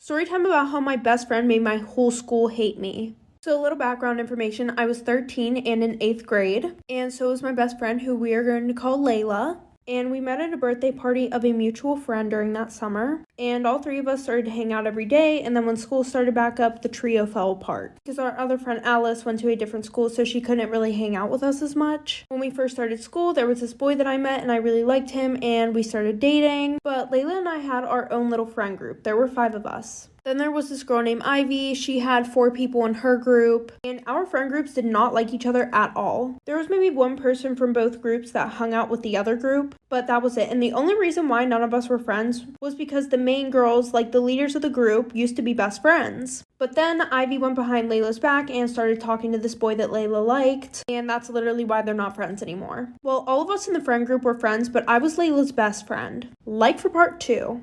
Story time about how my best friend made my whole school hate me. So a little background information, I was 13 and in 8th grade, and so was my best friend who we are going to call Layla. And we met at a birthday party of a mutual friend during that summer. And all three of us started to hang out every day. And then when school started back up, the trio fell apart. Because our other friend Alice went to a different school, so she couldn't really hang out with us as much. When we first started school, there was this boy that I met and I really liked him and we started dating. But Layla and I had our own little friend group. There were 5 of us. Then there was this girl named Ivy. She had 4 people in her group, and our friend groups did not like each other at all. There was maybe one person from both groups that hung out with the other group, but that was it. And the only reason why none of us were friends was because the main girls, like the leaders of the group, used to be best friends. But then Ivy went behind Layla's back and started talking to this boy that Layla liked, and that's literally why they're not friends anymore. Well, all of us in the friend group were friends, but I was Layla's best friend. Like for part 2.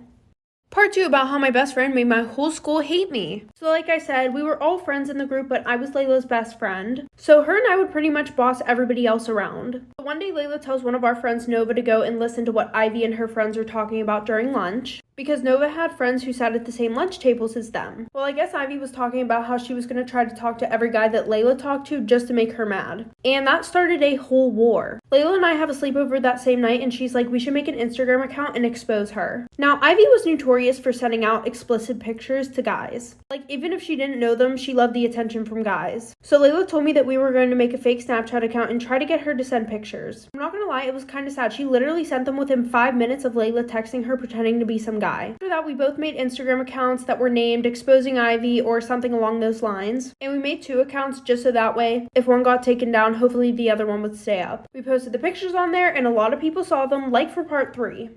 Part 2 about how my best friend made my whole school hate me. So like I said, we were all friends in the group, but I was Layla's best friend. So her and I would pretty much boss everybody else around. But one day Layla tells one of our friends Nova to go and listen to what Ivy and her friends were talking about during lunch, because Nova had friends who sat at the same lunch tables as them. Well, I guess Ivy was talking about how she was going to try to talk to every guy that Layla talked to just to make her mad. And that started a whole war. Layla and I have a sleepover that same night, and she's like, we should make an Instagram account and expose her. Now, Ivy was notorious for sending out explicit pictures to guys. Like, even if she didn't know them, she loved the attention from guys. So Layla told me that we were going to make a fake Snapchat account and try to get her to send pictures. I'm not gonna lie, it was kind of sad. She literally sent them within 5 minutes of Layla texting her pretending to be some guy. After that, we both made Instagram accounts that were named Exposing Ivy or something along those lines. And we made 2 accounts just so that way, if one got taken down, hopefully the other one would stay up. We posted the pictures on there and a lot of people saw them, like for part 3.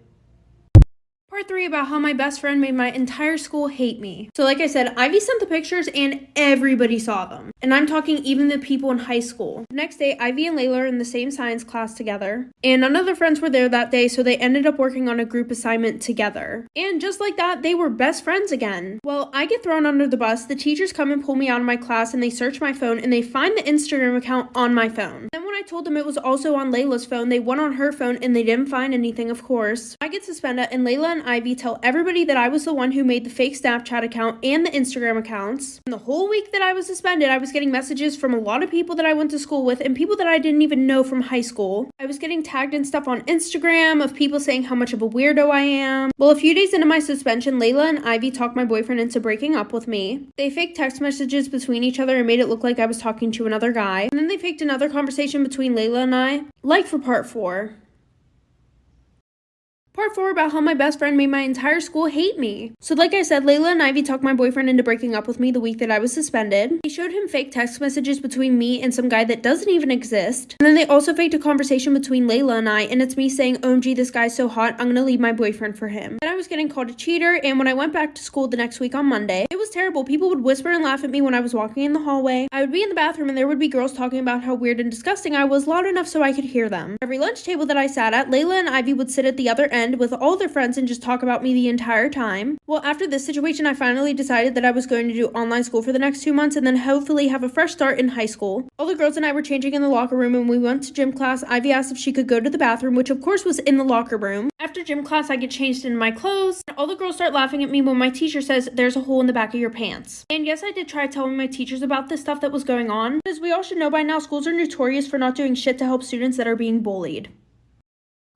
Part 3 about how my best friend made my entire school hate me. So like I said, Ivy sent the pictures and everybody saw them. And I'm talking even the people in high school. The next day, Ivy and Layla are in the same science class together. And none of their friends were there that day, so they ended up working on a group assignment together. And just like that, they were best friends again. Well, I get thrown under the bus, the teachers come and pull me out of my class and they search my phone and they find the Instagram account on my phone. Then when I told them it was also on Layla's phone, they went on her phone and they didn't find anything, of course. I get suspended and Layla and Ivy tell everybody that I was the one who made the fake Snapchat account and the Instagram accounts. And the whole week that I was suspended, I was getting messages from a lot of people that I went to school with and people that I didn't even know from high school. I was getting tagged in stuff on Instagram of people saying how much of a weirdo I am. Well, a few days into my suspension, Layla and Ivy talked my boyfriend into breaking up with me. They faked text messages between each other and made it look like I was talking to another guy. And then they faked another conversation between Layla and I, like for part 4. Part 4 about how my best friend made my entire school hate me. So like I said, Layla and Ivy talked my boyfriend into breaking up with me the week that I was suspended. They showed him fake text messages between me and some guy that doesn't even exist. And then they also faked a conversation between Layla and I, and it's me saying, OMG, this guy's so hot, I'm gonna leave my boyfriend for him. Then I was getting called a cheater, and when I went back to school the next week on Monday, it was terrible. People would whisper and laugh at me when I was walking in the hallway. I would be in the bathroom and there would be girls talking about how weird and disgusting I was loud enough so I could hear them. Every lunch table that I sat at, Layla and Ivy would sit at the other end with all their friends and just talk about me the entire time. Well, after this situation, I finally decided that I was going to do online school for the next 2 months and then hopefully have a fresh start in high school. All the girls and I were changing in the locker room and we went to gym class. Ivy asked if she could go to the bathroom, which of course was in the locker room. After gym class, I get changed in my clothes and all the girls start laughing at me when my teacher says, there's a hole in the back of your pants. And yes, I did try telling my teachers about this stuff that was going on, because we all should know by now schools are notorious for not doing shit to help students that are being bullied.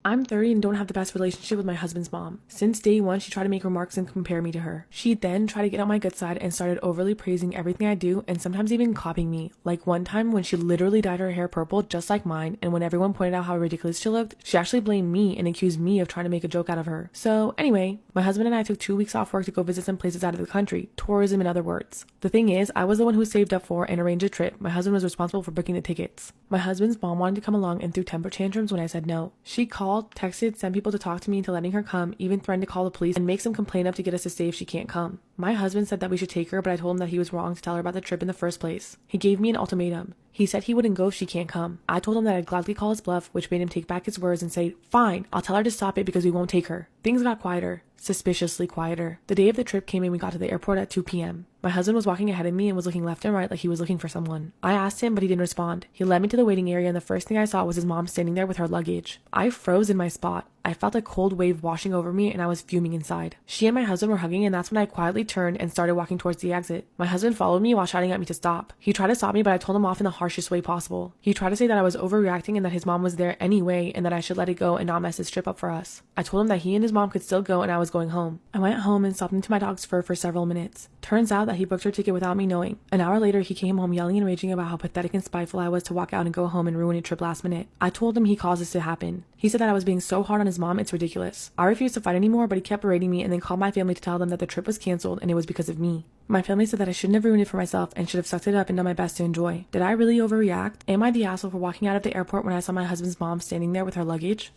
I'm 30 and don't have the best relationship with my husband's mom. Since day one, she tried to make remarks and compare me to her. She then tried to get on my good side and started overly praising everything I do and sometimes even copying me. Like one time when she literally dyed her hair purple just like mine, and when everyone pointed out how ridiculous she looked, she actually blamed me and accused me of trying to make a joke out of her. So anyway, my husband and I took 2 weeks off work to go visit some places out of the country. Tourism in other words. The thing is, I was the one who saved up for and arranged a trip. My husband was responsible for booking the tickets. My husband's mom wanted to come along and threw temper tantrums when I said no. She called, texted, sent people to talk to me into letting her come, even threatened to call the police and make some complaint up to get us to stay if she can't come. My husband said that we should take her, but I told him that he was wrong to tell her about the trip in the first place. He gave me an ultimatum. He said he wouldn't go if she can't come. I told him that I'd gladly call his bluff, which made him take back his words and say, fine, I'll tell her to stop it because we won't take her. Things got quieter. Suspiciously quieter. The day of the trip came and we got to the airport at 2 p.m. My husband was walking ahead of me and was looking left and right like he was looking for someone. I asked him, but he didn't respond. He led me to the waiting area and the first thing I saw was his mom standing there with her luggage. I froze in my spot. I felt a cold wave washing over me and I was fuming inside. She and my husband were hugging, and that's when I quietly turned and started walking towards the exit. My husband followed me while shouting at me to stop. He tried to stop me, but I told him off in the harshest way possible. He tried to say that I was overreacting and that his mom was there anyway and that I should let it go and not mess his trip up for us. I told him that he and his mom could still go and I was going home. I went home and stopped into my dog's fur for several minutes. Turns out that he booked her ticket without me knowing. An hour later, he came home yelling and raging about how pathetic and spiteful I was to walk out and go home and ruin a trip last minute. I told him he caused this to happen. He said that I was being so hard on his mom, it's ridiculous. I refused to fight anymore, but he kept berating me and then called my family to tell them that the trip was canceled and it was because of me. My family said that I shouldn't have ruined it for myself and should have sucked it up and done my best to enjoy. Did I really overreact? Am I the asshole for walking out of the airport when I saw my husband's mom standing there with her luggage?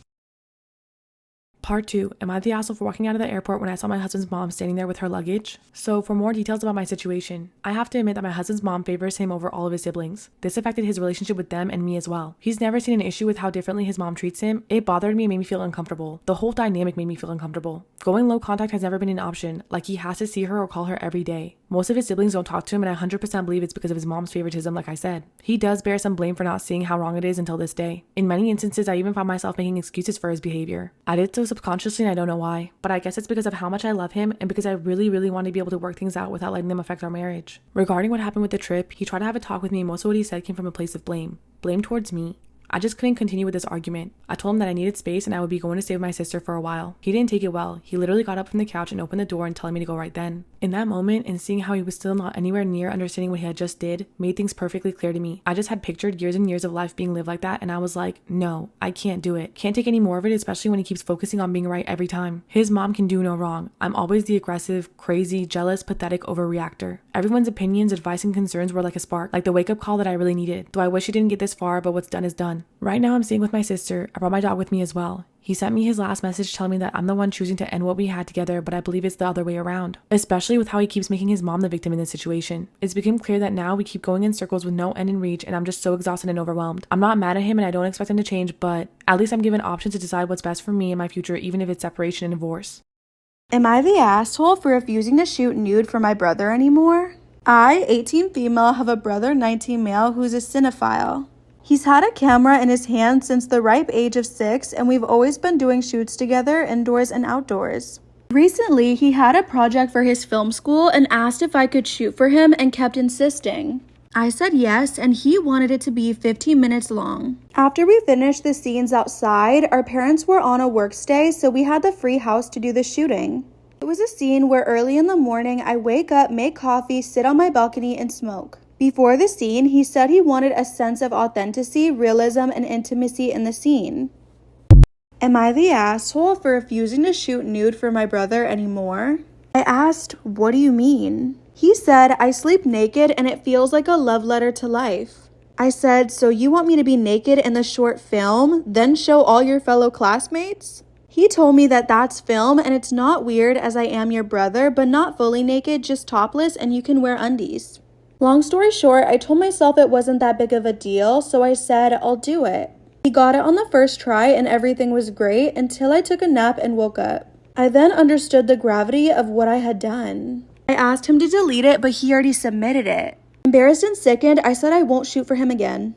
Part 2. Am I the asshole for walking out of the airport when I saw my husband's mom standing there with her luggage? So for more details about my situation, I have to admit that my husband's mom favors him over all of his siblings. This affected his relationship with them and me as well. He's never seen an issue with how differently his mom treats him. It bothered me and made me feel uncomfortable. The whole dynamic made me feel uncomfortable. Going low contact has never been an option, like he has to see her or call her every day. Most of his siblings don't talk to him, and I 100% believe it's because of his mom's favoritism, like I said. He does bear some blame for not seeing how wrong it is until this day. In many instances, I even found myself making excuses for his behavior. I did so subconsciously and I don't know why, but I guess it's because of how much I love him and because I really want to be able to work things out without letting them affect our marriage. Regarding what happened with the trip, he tried to have a talk with me and most of what he said came from a place of blame. Blame towards me. I just couldn't continue with this argument. I told him that I needed space and I would be going to stay with my sister for a while. He didn't take it well. He literally got up from the couch and opened the door and telling me to go right then. In that moment, and seeing how he was still not anywhere near understanding what he had just did, made things perfectly clear to me. I just had pictured years and years of life being lived like that, and I was like, no, I can't do it. Can't take any more of it, especially when he keeps focusing on being right every time. His mom can do no wrong. I'm always the aggressive, crazy, jealous, pathetic overreactor. Everyone's opinions, advice, and concerns were like a spark, like the wake-up call that I really needed. Though I wish he didn't get this far, but what's done is done. Right now, I'm staying with my sister. I brought my dog with me as well. He sent me his last message telling me that I'm the one choosing to end what we had together, but I believe it's the other way around, especially with how he keeps making his mom the victim in this situation. It's become clear that now we keep going in circles with no end in reach, and I'm just so exhausted and overwhelmed. I'm not mad at him and I don't expect him to change, but at least I'm given options to decide what's best for me and my future, even if it's separation and divorce. Am I the asshole for refusing to shoot nude for my brother anymore? I, 18 female, have a brother, 19 male, who's a cinephile. He's had a camera in his hand since the ripe age of 6, and we've always been doing shoots together, indoors and outdoors. Recently, he had a project for his film school and asked if I could shoot for him and kept insisting. I said yes, and he wanted it to be 15 minutes long. After we finished the scenes outside, our parents were on a work stay, so we had the free house to do the shooting. It was a scene where early in the morning, I wake up, make coffee, sit on my balcony, and smoke. Before the scene, he said he wanted a sense of authenticity, realism, and intimacy in the scene. Am I the asshole for refusing to shoot nude for my brother anymore? I asked, what do you mean? He said, I sleep naked and it feels like a love letter to life. I said, so you want me to be naked in the short film, then show all your fellow classmates? He told me that that's film and it's not weird as I am your brother, but not fully naked, just topless, and you can wear undies. Long story short, I told myself it wasn't that big of a deal, so I said, I'll do it. He got it on the first try and everything was great until I took a nap and woke up. I then understood the gravity of what I had done. I asked him to delete it, but he already submitted it. Embarrassed and sickened, I said I won't shoot for him again.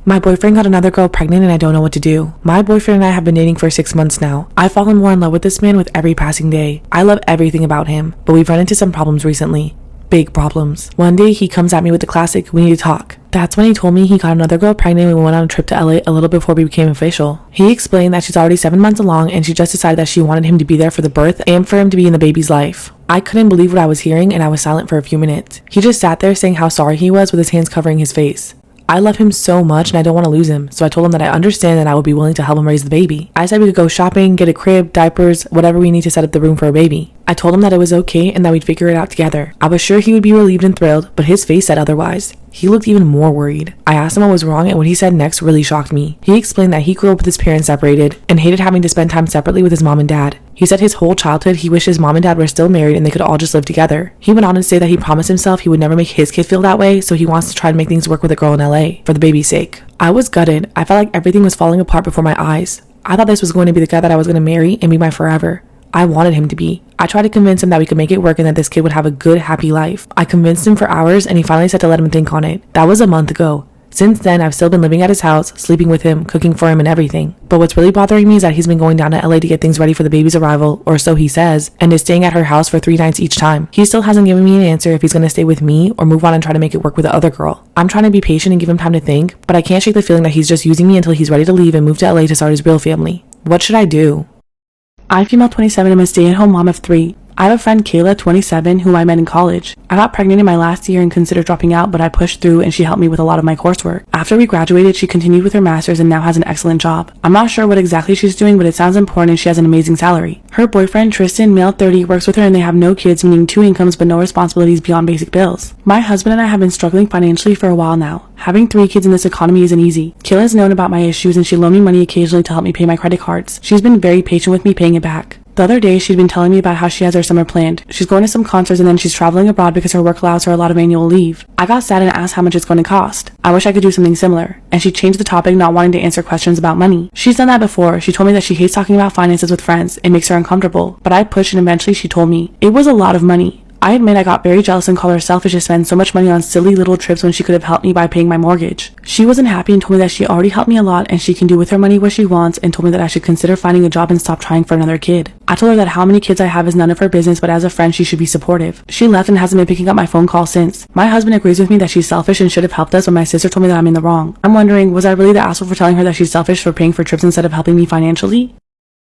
My boyfriend got another girl pregnant and I don't know what to do. My boyfriend and I have been dating for 6 months now. I've fallen more in love with this man with every passing day. I love everything about him, but we've run into some problems recently. Big problems. One day he comes at me with the classic, we need to talk. That's when he told me he got another girl pregnant and we went on a trip to LA a little before we became official. He explained that she's already 7 months along and she just decided that she wanted him to be there for the birth and for him to be in the baby's life. I couldn't believe what I was hearing and I was silent for a few minutes. He just sat there saying how sorry he was with his hands covering his face. I love him so much and I don't want to lose him, so I told him that I understand and I would be willing to help him raise the baby. I said we could go shopping, get a crib, diapers, whatever we need to set up the room for a baby. I told him that it was okay and that we'd figure it out together. I was sure he would be relieved and thrilled, but his face said otherwise. He looked even more worried. I asked him what was wrong and what he said next really shocked me. He explained that he grew up with his parents separated and hated having to spend time separately with his mom and dad. He said his whole childhood he wished his mom and dad were still married and they could all just live together. He went on to say that he promised himself he would never make his kid feel that way, so he wants to try to make things work with a girl in LA for the baby's sake. I was gutted. I felt like everything was falling apart before my eyes. I thought this was going to be the guy that I was going to marry and be my forever. I wanted him to be. I tried to convince him that we could make it work and that this kid would have a good, happy life. I convinced him for hours and he finally said to let him think on it. That was a month ago. Since then, I've still been living at his house, sleeping with him, cooking for him and everything. But what's really bothering me is that he's been going down to LA to get things ready for the baby's arrival, or so he says, and is staying at her house for 3 nights each time. He still hasn't given me an answer if he's gonna stay with me or move on and try to make it work with the other girl. I'm trying to be patient and give him time to think, but I can't shake the feeling that he's just using me until he's ready to leave and move to LA to start his real family. What should I do? I, female 27, am a stay-at-home mom of 3. I have a friend, Kayla, 27, whom I met in college. I got pregnant in my last year and considered dropping out, but I pushed through and she helped me with a lot of my coursework. After we graduated, she continued with her master's and now has an excellent job. I'm not sure what exactly she's doing, but it sounds important and she has an amazing salary. Her boyfriend, Tristan, male 30, works with her and they have no kids, meaning 2 incomes but no responsibilities beyond basic bills. My husband and I have been struggling financially for a while now. Having 3 kids in this economy isn't easy. Kayla has known about my issues and she loaned me money occasionally to help me pay my credit cards. She's been very patient with me paying it back. The other day, she'd been telling me about how she has her summer planned. She's going to some concerts and then she's traveling abroad because her work allows her a lot of annual leave. I got sad and asked how much it's going to cost. I wish I could do something similar. And she changed the topic, not wanting to answer questions about money. She's done that before. She told me that she hates talking about finances with friends. It makes her uncomfortable. But I pushed and eventually she told me it was a lot of money. I admit I got very jealous and called her selfish to spend so much money on silly little trips when she could have helped me by paying my mortgage. She wasn't happy and told me that she already helped me a lot and she can do with her money what she wants, and told me that I should consider finding a job and stop trying for another kid. I told her that how many kids I have is none of her business, but as a friend she should be supportive. She left and hasn't been picking up my phone call since. My husband agrees with me that she's selfish and should have helped us, but my sister told me that I'm in the wrong. I'm wondering, was I really the asshole for telling her that she's selfish for paying for trips instead of helping me financially?